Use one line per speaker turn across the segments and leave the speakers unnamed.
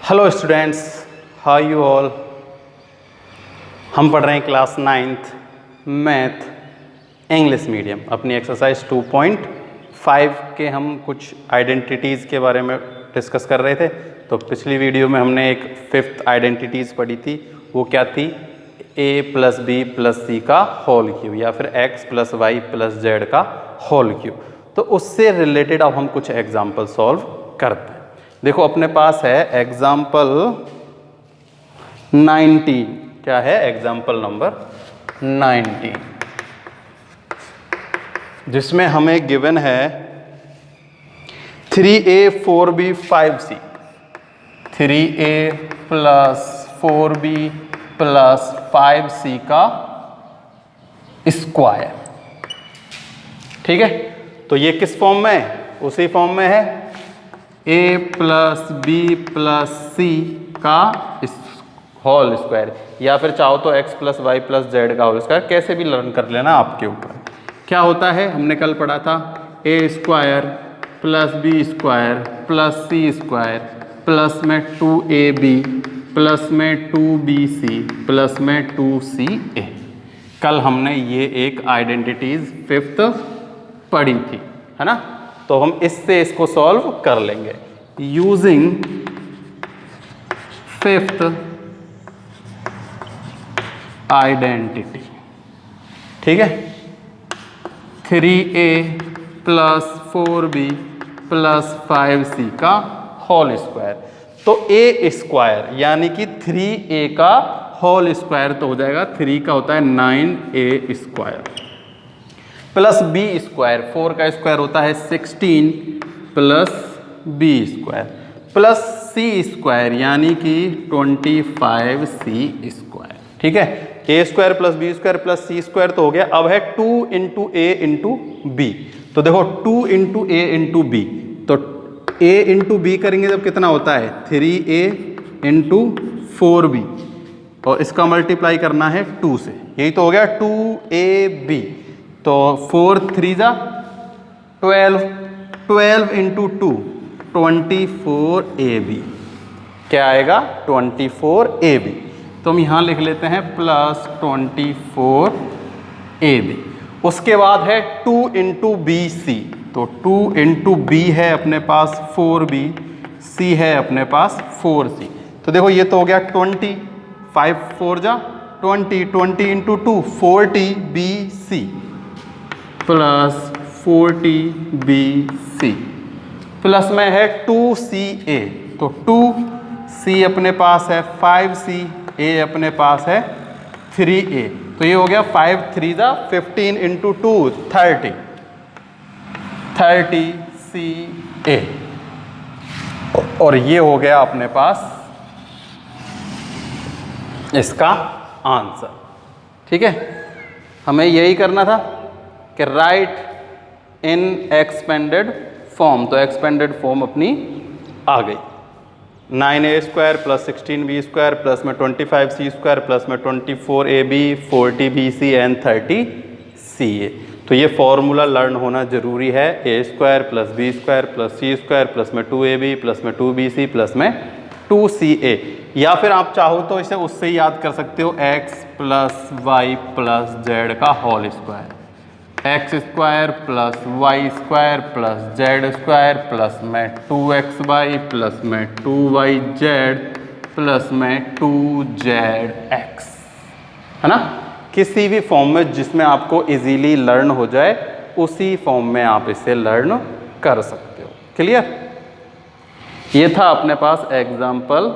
Hello students, how you all. हम पढ़ रहे हैं class 9th math English medium. अपनी एक्सरसाइज 2.5 के हम कुछ आइडेंटिटीज़ के बारे में डिस्कस कर रहे थे। तो पिछली वीडियो में हमने एक 5th आइडेंटिटीज़ पढ़ी थी। वो क्या थी? a plus B plus C का होल क्यूब या फिर x plus Y plus Z का होल क्यूब। तो उससे रिलेटेड अब हम कुछ एग्जाम्पल सॉल्व करते हैं। देखो अपने पास है एग्जाम्पल 19। क्या है? एग्जाम्पल नंबर 19, जिसमें हमें गिवन है 3a 4b 5c। 3a plus 4b plus 5c का स्क्वायर। ठीक है, तो ये किस फॉर्म में है? उसी फॉर्म में है a plus B plus C का होल स्क्वायर, या फिर चाहो तो x plus Y plus Z का होल स्क्वायर, कैसे भी लर्न कर लेना आपके ऊपर। क्या होता है? हमने कल पढ़ा था a square plus B square plus C square plus में 2ab प्लस में 2bc प्लस में 2ca। कल हमने ये एक आइडेंटिटीज 5th पढ़ी थी, है ना। तो हम इससे इसको सॉल्व कर लेंगे यूजिंग 5th आइडेंटिटी। ठीक है, 3a plus 4b plus 5c का होल स्क्वायर। तो a स्क्वायर यानी कि 3a का होल स्क्वायर तो हो जाएगा, 3 का होता है 9a square plus b square, 4 का स्क्वायर होता है 16 plus b square plus c square यानी कि 25c स्क्वायर। ठीक है, a square plus b square plus c square तो हो गया। अब है 2 इंटू a इंटू b। तो देखो 2 इंटू a इंटू b, तो a इंटू b करेंगे जब कितना होता है? 3a इंटू 4b, और इसका मल्टीप्लाई करना है 2 से। यही तो हो गया 2ab। तो 4 3 जा 12, 12 इंटू 2 24ab। क्या आएगा? 24ab। तो हम यहाँ लिख लेते हैं प्लस 24ab। उसके बाद है 2 इंटू bc। तो 2 इंटू b है अपने पास 4b, c है अपने पास 4c। तो देखो ये तो हो गया 20, 5 4 जा 20, 20 into 2 40bc plus 40bc plus में है 2ca। तो 2c अपने पास है 5c, a अपने पास है 3a। तो ये हो गया 5 3 जा 15 इंटू 2 30, 30ca। और ये हो गया अपने पास इसका आंसर। ठीक है, हमें यही करना था कि राइट इन एक्सपेंडेड फॉर्म। तो एक्सपेंडेड फॉर्म अपनी आ गई, 9a square plus 16b square plus में 25c स्क्वायर प्लस में 24ab 40bc एंड 30ca। तो ये फॉर्मूला लर्न होना जरूरी है। a square plus b square plus c square plus में 2ab प्लस में 2bc प्लस में 2ca। या फिर आप चाहो तो इसे उससे ही याद कर सकते हो, x plus Y plus Z का whole square. X square plus y square plus z square plus में 2xy प्लस में 2yz प्लस में 2zx, है ना। किसी भी फॉर्म में जिसमें आपको इजीली लर्न हो जाए, उसी फॉर्म में आप इसे लर्न कर सकते हो। क्लियर? ये था अपने पास एग्जाम्पल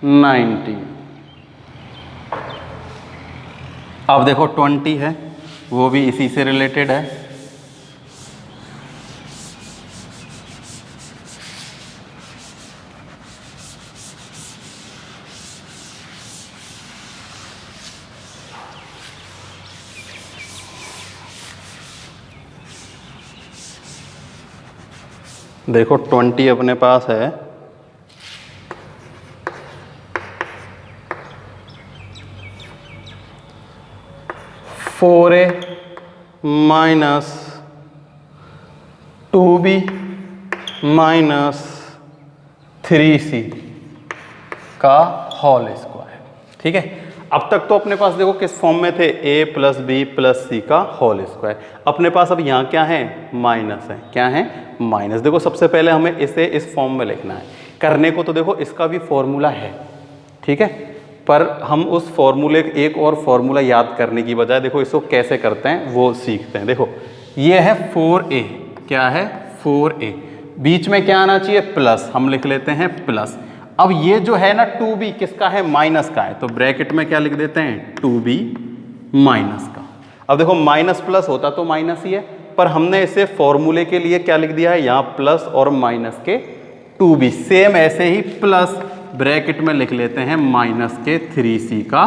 19। अब देखो 20 है, वो भी इसी से रिलेटेड है। देखो 20 अपने पास है 4a minus 2b minus 3c का होल स्क्वायर। ठीक है, अब तक तो अपने पास देखो किस फॉर्म में थे, a plus B plus C का होल स्क्वायर। अपने पास अब यहाँ क्या है, माइनस है। क्या है, माइनस। देखो सबसे पहले हमें इसे इस फॉर्म में लिखना है। करने को तो देखो इसका भी फॉर्मूला है, ठीक है, पर हम उस फॉर्मूले एक और फॉर्मूला याद करने की बजाय देखो इसको कैसे करते हैं वो सीखते हैं। देखो ये है 4a, क्या है 4a, बीच में क्या आना चाहिए, प्लस, हम लिख लेते हैं प्लस। अब ये जो है ना 2b किसका है, माइनस का है, तो ब्रैकेट में क्या लिख देते हैं, 2b माइनस का। अब देखो माइनस प्लस होता तो माइनस ही है, पर हमने इसे फॉर्मूले के लिए क्या लिख दिया है, यहाँ प्लस और माइनस के 2b। सेम ऐसे ही प्लस ब्रैकेट में लिख लेते हैं माइनस के 3c का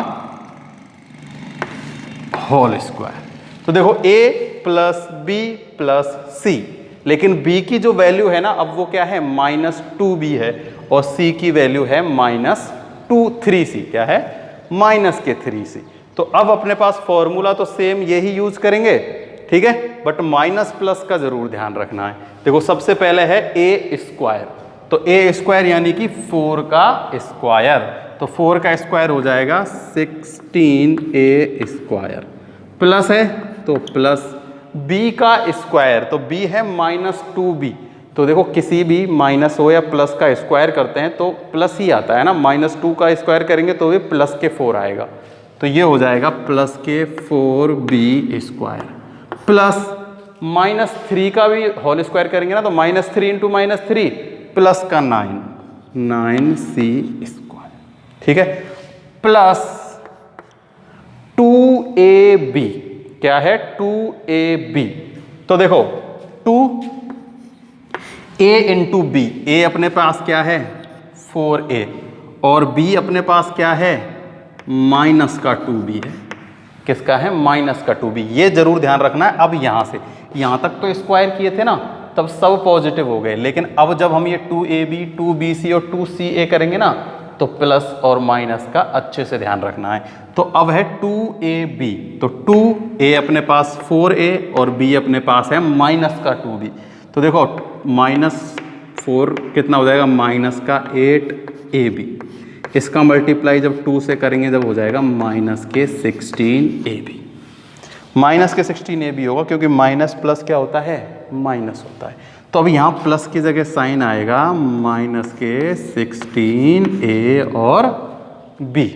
होल स्क्वायर। तो देखो a plus b plus c, लेकिन b की जो वैल्यू है ना अब वो क्या है, माइनस 2b है, और c की वैल्यू है माइनस 3c, क्या है, माइनस के 3c। तो अब अपने पास फॉर्मूला तो सेम यही यूज करेंगे, ठीक है, बट माइनस प्लस का जरूर ध्यान रखना है। देखो सबसे पहले है a स्क्वायर, तो a स्क्वायर यानी कि 4 का स्क्वायर, तो 4 का स्क्वायर हो जाएगा 16a स्क्वायर, प्लस है तो प्लस b का स्क्वायर, तो b है माइनस 2b। तो देखो किसी भी माइनस हो या प्लस का स्क्वायर करते हैं तो प्लस ही आता है ना, माइनस 2 का स्क्वायर करेंगे तो भी प्लस के 4 आएगा, तो ये हो जाएगा प्लस के 4b स्क्वायर, प्लस माइनस 3 का भी होल स्क्वायर करेंगे ना तो माइनस 3 इंटू माइनस 3 प्लस का 9c स्क्वायर, ठीक है, प्लस 2ab, क्या है 2ab। तो देखो 2a इंटू बी, a अपने पास क्या है 4a और b अपने पास क्या है माइनस का 2b है, किसका है माइनस का 2b, ये जरूर ध्यान रखना है। अब यहाँ से यहाँ तक तो स्क्वायर किए थे ना तब सब पॉजिटिव हो गए, लेकिन अब जब हम ये 2ab 2bc और 2ca करेंगे ना तो प्लस और माइनस का अच्छे से ध्यान रखना है। तो अब है 2ab, तो 2a अपने पास 4a और b अपने पास है माइनस का 2b, तो देखो माइनस 4 कितना हो जाएगा, माइनस का 8ab, इसका मल्टीप्लाई जब 2 से करेंगे जब हो जाएगा माइनस के 16ab, माइनस के 16ab होगा क्योंकि माइनस प्लस क्या होता है, माइनस होता है। तो अब यहाँ प्लस की जगह साइन आएगा माइनस के 16a और b।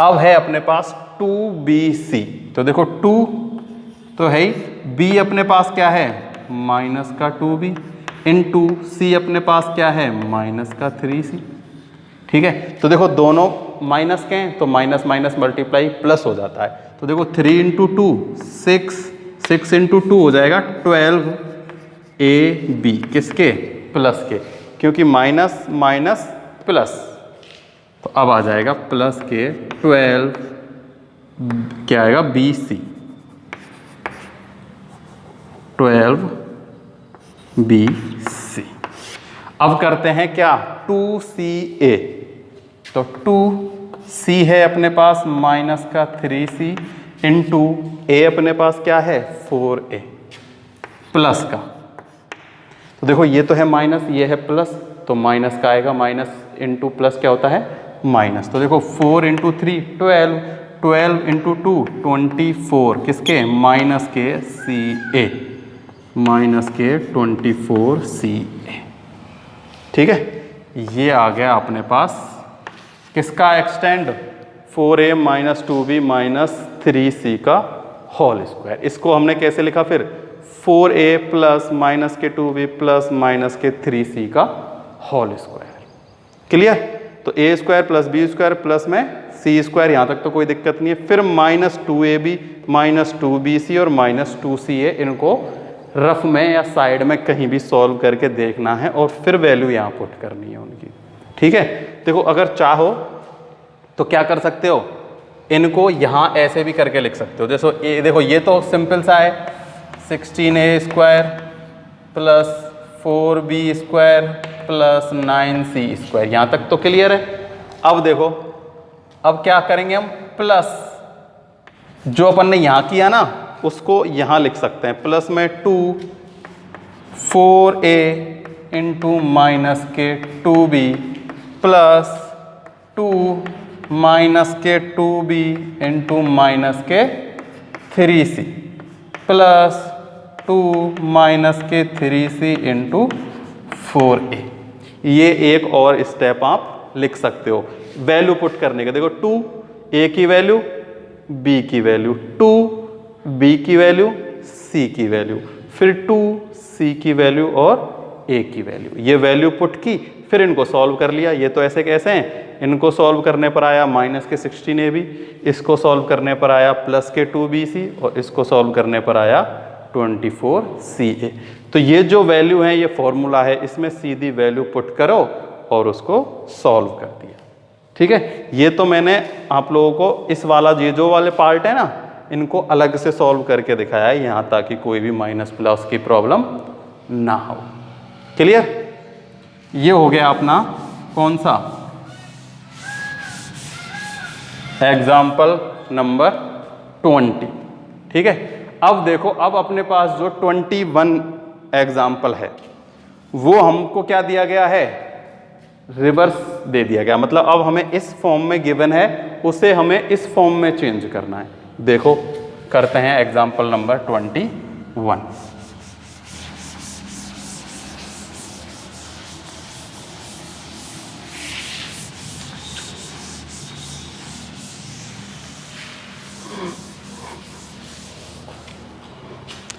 अब है अपने पास 2bc, तो देखो 2 तो है ही, b अपने पास क्या है माइनस का 2b इंटू c अपने पास क्या है माइनस का 3c, ठीक है। तो देखो दोनों माइनस के हैं तो माइनस माइनस मल्टीप्लाई प्लस हो जाता है, तो देखो 3 इंटू 2 6, 6 इंटू 2 हो जाएगा 12ab, किसके प्लस के, क्योंकि माइनस माइनस प्लस, तो अब आ जाएगा प्लस के 12, क्या आएगा bc, 12bc। अब करते हैं क्या 2ca, तो 2c है अपने पास माइनस का 3c इंटू a अपने पास क्या है 4a प्लस का, तो देखो ये तो है माइनस ये है प्लस, तो माइनस का आएगा, माइनस इंटू प्लस क्या होता है माइनस, तो देखो 4 इंटू 3 12, 12 इंटू 2 24, किसके माइनस के ca, माइनस के 24ca, ठीक है। ये आ गया अपने पास किसका extend 4a minus 2b minus 3c का होल स्क्वायर। इसको हमने कैसे लिखा फिर 4a प्लस माइनस के 2b प्लस माइनस के 3c का होल स्क्वायर, क्लियर। तो a square plus b square plus में c स्क्वायर, यहाँ तक तो कोई दिक्कत नहीं है। फिर माइनस 2ab माइनस 2bc और माइनस 2ca, इनको रफ में या साइड में कहीं भी सॉल्व करके देखना है और फिर वैल्यू यहाँ पुट करनी है उनकी, ठीक है। देखो अगर चाहो तो क्या कर सकते हो, इनको यहाँ ऐसे भी करके लिख सकते हो, जैसे देखो ये तो सिंपल सा है 16a square plus 4b square plus 9c square, यहाँ तक तो क्लियर है। अब देखो अब क्या करेंगे हम, प्लस जो अपन ने यहाँ किया ना उसको यहाँ लिख सकते हैं, प्लस में 2 4a इंटू माइनस के 2b प्लस माइनस के 2b इंटू माइनस के 3c प्लस 2 माइनस के 3c इंटू 4a। ये एक और स्टेप आप लिख सकते हो वैल्यू पुट करने का। देखो 2a की वैल्यू, b की वैल्यू, 2b की वैल्यू, c की वैल्यू, फिर 2c की वैल्यू और a की वैल्यू। ये वैल्यू पुट की, फिर इनको सॉल्व कर लिया। ये तो ऐसे कैसे हैं, इनको सॉल्व करने पर आया माइनस के 16ab, इसको सॉल्व करने पर आया प्लस के 2bc और इसको सॉल्व करने पर आया 24ca। तो ये जो वैल्यू है ये फॉर्मूला है, इसमें सीधी वैल्यू पुट करो और उसको सॉल्व कर दिया। ठीक है, ये तो मैंने आप लोगों को इस वाला ये जो वाले पार्ट है ना, इनको अलग से सॉल्व करके दिखाया है यहाँ, ताकि कोई भी माइनस प्लस की प्रॉब्लम ना हो। क्लियर? ये हो गया अपना कौन सा एग्जाम्पल नंबर 20। ठीक है, अब देखो, अब अपने पास जो 21 एग्जाम्पल है वो हमको क्या दिया गया है, रिवर्स दे दिया गया। मतलब अब हमें इस फॉर्म में गिवन है, उसे हमें इस फॉर्म में चेंज करना है। देखो करते हैं एग्जाम्पल नंबर 21।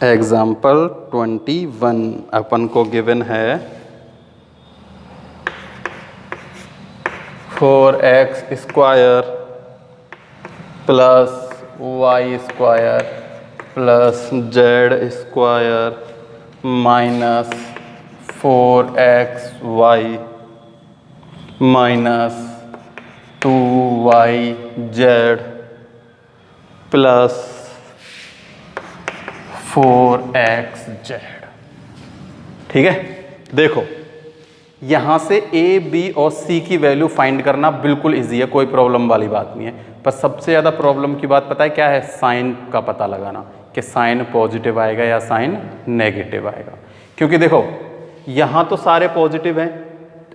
एग्जाम्पल 21 अपन को गिवन है 4x square plus y square plus z square minus 4xy minus 2yz plus 4xz। ठीक है, देखो यहां से a, b और c की वैल्यू फाइंड करना बिल्कुल इजी है, कोई प्रॉब्लम वाली बात नहीं है। पर सबसे ज़्यादा प्रॉब्लम की बात पता है क्या है, साइन का पता लगाना कि साइन पॉजिटिव आएगा या साइन नेगेटिव आएगा। क्योंकि देखो यहाँ तो सारे पॉजिटिव हैं,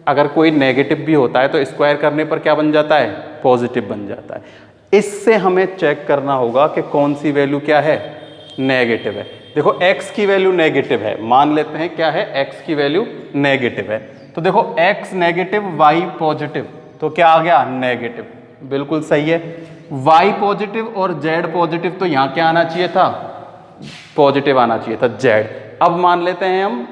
अगर कोई नेगेटिव भी होता है तो स्क्वायर करने पर क्या बन जाता है, पॉजिटिव बन जाता है। इससे हमें चेक करना होगा कि कौन सी वैल्यू क्या है, नेगेटिव है। देखो x की वैल्यू नेगेटिव है, मान लेते हैं क्या है, x की वैल्यू नेगेटिव है। तो देखो x नेगेटिव y पॉजिटिव, तो क्या आ गया, नेगेटिव। बिल्कुल सही है। y पॉजिटिव और z पॉजिटिव, तो यहाँ क्या आना चाहिए था, पॉजिटिव आना चाहिए था z। अब मान लेते हैं हम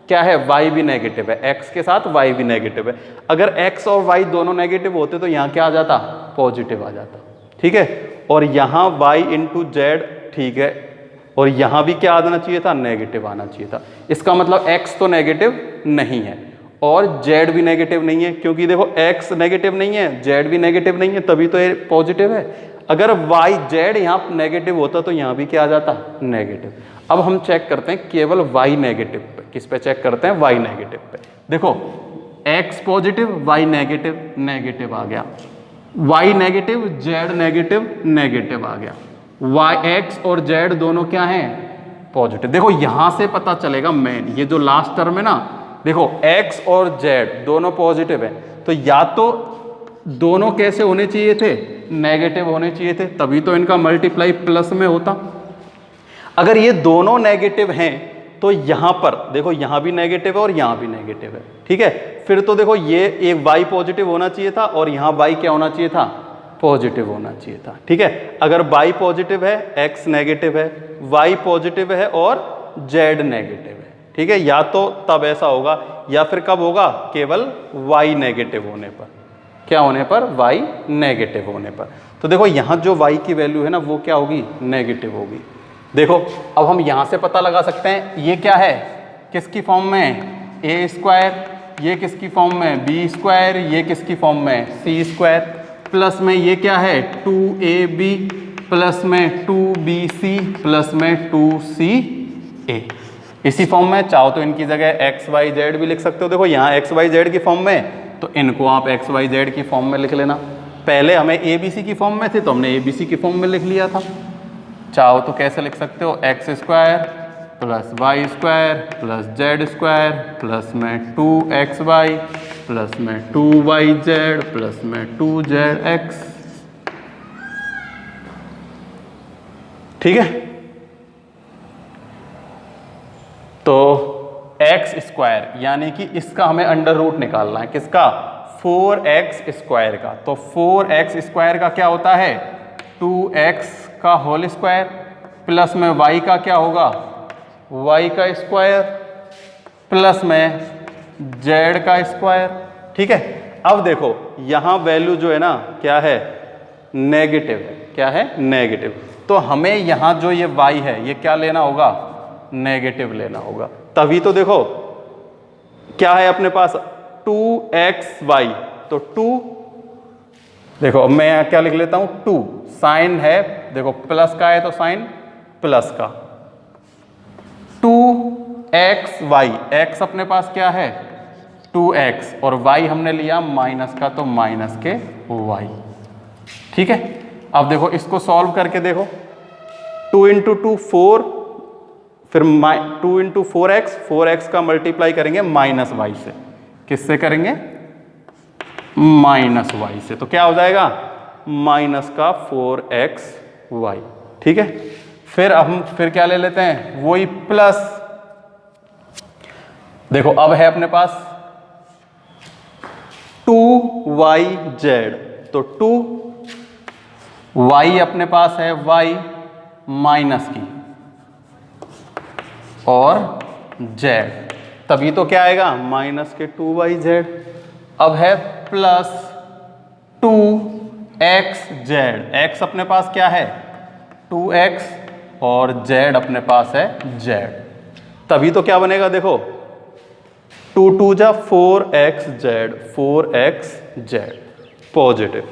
क्या है, y भी नेगेटिव है, x के साथ y भी नेगेटिव है। अगर x और y दोनों नेगेटिव होते तो यहाँ क्या आ जाता, पॉजिटिव आ जाता। ठीक है, और यहाँ y इंटू जेड, ठीक है, और यहाँ भी क्या आना चाहिए था, नेगेटिव आना चाहिए था। इसका मतलब x तो नेगेटिव नहीं है और z भी नेगेटिव नहीं है, क्योंकि देखो x नेगेटिव नहीं है, z भी नेगेटिव नहीं है, तभी तो ये पॉजिटिव है। अगर y z यहाँ नेगेटिव होता तो यहाँ भी क्या आ जाता, नेगेटिव। अब हम चेक करते हैं केवल y नेगेटिव पे। किस पे चेक करते हैं, y नेगेटिव पे। देखो x positive, y negative, negative आ गया, y negative, z negative, negative आ गया। x और z दोनों क्या हैं, पॉजिटिव। देखो यहां से पता चलेगा मेन, ये जो लास्ट टर्म है ना, देखो x और z दोनों पॉजिटिव है, तो या तो दोनों कैसे होने चाहिए थे, नेगेटिव होने चाहिए थे, तभी तो इनका मल्टीप्लाई प्लस में होता। अगर ये दोनों नेगेटिव हैं तो यहां पर देखो, यहां भी नेगेटिव है और यहां भी नेगेटिव है। ठीक है, फिर तो देखो ये एक y पॉजिटिव होना चाहिए था और यहां y क्या होना चाहिए था, पॉजिटिव होना चाहिए था। ठीक है, अगर y पॉजिटिव है, x नेगेटिव है, y पॉजिटिव है और z नेगेटिव है। ठीक है, या तो तब ऐसा होगा, या फिर कब होगा, केवल y नेगेटिव होने पर। क्या होने पर, y नेगेटिव होने पर। तो देखो यहाँ जो y की वैल्यू है ना, वो क्या होगी, नेगेटिव होगी। देखो अब हम यहाँ से पता लगा सकते हैं, ये क्या है, किसकी फॉर्म में है, ए स्क्वायर, ये किसकी फॉर्म में है, बी स्क्वायर, ये किसकी फॉर्म में है, सी स्क्वायर, प्लस में ये क्या है, 2ab प्लस में 2bc प्लस में 2ca। इसी फॉर्म में, चाहो तो इनकी जगह x y z भी लिख सकते हो। देखो यहाँ x y z की फॉर्म में, तो इनको आप x y z की फॉर्म में लिख लेना। पहले हमें abc की फॉर्म में थे तो हमने abc की फॉर्म में लिख लिया था। चाहो तो कैसे लिख सकते हो, x square plus y square plus z square plus में 2xy प्लस में 2yz प्लस में 2zx। ठीक है, तो एक्स स्क्वायर यानी कि इसका हमें अंडर रूट निकालना है। किसका? 4x स्क्वायर का। तो 4x स्क्वायर का क्या होता है? 2x का होल स्क्वायर प्लस में y का क्या होगा? y का स्क्वायर प्लस में z का स्क्वायर। ठीक है, अब देखो यहां वैल्यू जो है ना क्या है? नेगेटिव है। क्या है? नेगेटिव। तो हमें यहां जो ये y है ये क्या लेना होगा? नेगेटिव लेना होगा। तभी तो देखो क्या है अपने पास? 2xy। तो 2, देखो अब मैं यहाँ क्या लिख लेता हूं? 2 साइन है, देखो प्लस का है तो साइन प्लस का। 2xy, x अपने पास क्या है? 2x और y हमने लिया माइनस का तो माइनस के y। ठीक है, अब देखो इसको सॉल्व करके देखो। 2 इंटू 2 4, फिर 2 इंटू 4x, 4x का मल्टीप्लाई करेंगे माइनस y से। किससे करेंगे? माइनस y से। तो क्या हो जाएगा? माइनस का 4xy। ठीक है, फिर अब हम फिर क्या ले लेते हैं? वही प्लस, देखो अब है अपने पास 2yz। तो 2y अपने पास है y माइनस की और z, तभी तो क्या आएगा? माइनस के 2yz। अब है प्लस 2xz। x अपने पास क्या है? 2x और z अपने पास है z। तभी तो क्या बनेगा? देखो 2 2 जा 4xz, 4xz पॉजिटिव।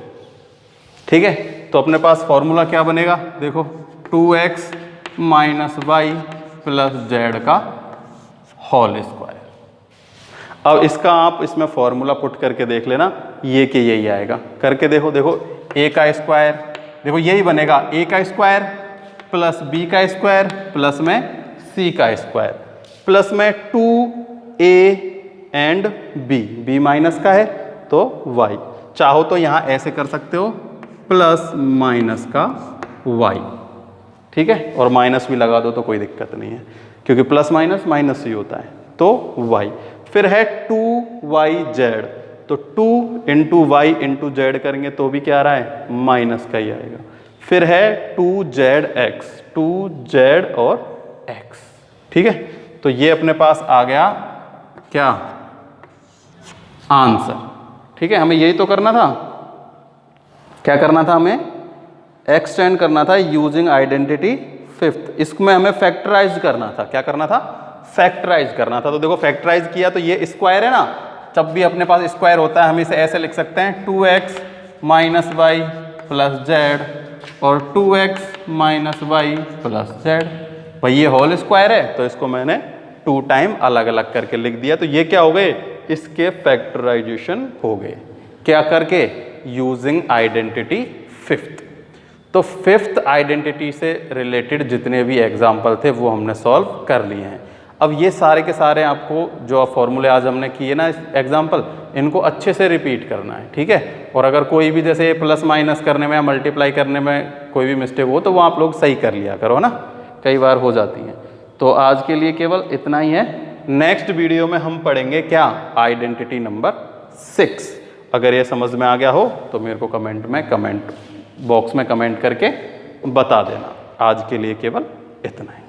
ठीक है, तो अपने पास फॉर्मूला क्या बनेगा? देखो 2x minus Y plus Z का होल स्क्वायर। अब इसका आप इसमें फॉर्मूला पुट करके देख लेना, ये कि यही आएगा। करके देखो, देखो a का स्क्वायर, देखो यही बनेगा a का स्क्वायर प्लस b का स्क्वायर प्लस में c का स्क्वायर प्लस में 2a एंड b माइनस का है तो y। चाहो तो यहाँ ऐसे कर सकते हो प्लस माइनस का y। ठीक है, और माइनस भी लगा दो तो कोई दिक्कत नहीं है, क्योंकि प्लस माइनस माइनस ही होता है। तो y, फिर है 2yz, तो 2 इंटू वाई इंटू जेड करेंगे तो भी क्या आ रहा है? माइनस का ही आएगा। फिर है 2zx, 2z और x। ठीक है, तो ये अपने पास आ गया क्या? आंसर। ठीक है, हमें यही तो करना था। क्या करना था? हमें एक्सटेंड करना था यूजिंग आइडेंटिटी फिफ्थ। इसमें हमें फैक्टराइज करना था। क्या करना था? फैक्टराइज करना था। तो देखो फैक्टराइज किया तो ये स्क्वायर है ना, जब भी अपने पास स्क्वायर होता है हम इसे ऐसे लिख सकते हैं 2x minus Y plus Z और 2x minus Y plus Z. भाई ये होल स्क्वायर है तो इसको मैंने 2 टाइम अलग अलग करके लिख दिया। तो ये क्या हो गए? इसके फैक्टराइजेशन हो गए। क्या करके? Using identity fifth. तो फिफ्थ आइडेंटिटी से रिलेटेड जितने भी एग्जाम्पल थे वो हमने सॉल्व कर लिए हैं। अब ये सारे के सारे आपको जो फॉर्मूले आज हमने किए ना एग्जाम्पल, इनको अच्छे से रिपीट करना है। ठीक है, और अगर कोई भी जैसे प्लस माइनस करने में या मल्टीप्लाई करने में कोई भी मिस्टेक हो तो वो आप लोग सही कर लिया करो ना, कई बार हो जाती हैं। तो आज के लिए केवल इतना ही है। नेक्स्ट वीडियो में हम पढ़ेंगे क्या? Identity number 6। अगर ये समझ में आ गया हो तो मेरे को कमेंट बॉक्स में कमेंट करके बता देना। आज के लिए केवल इतना ही।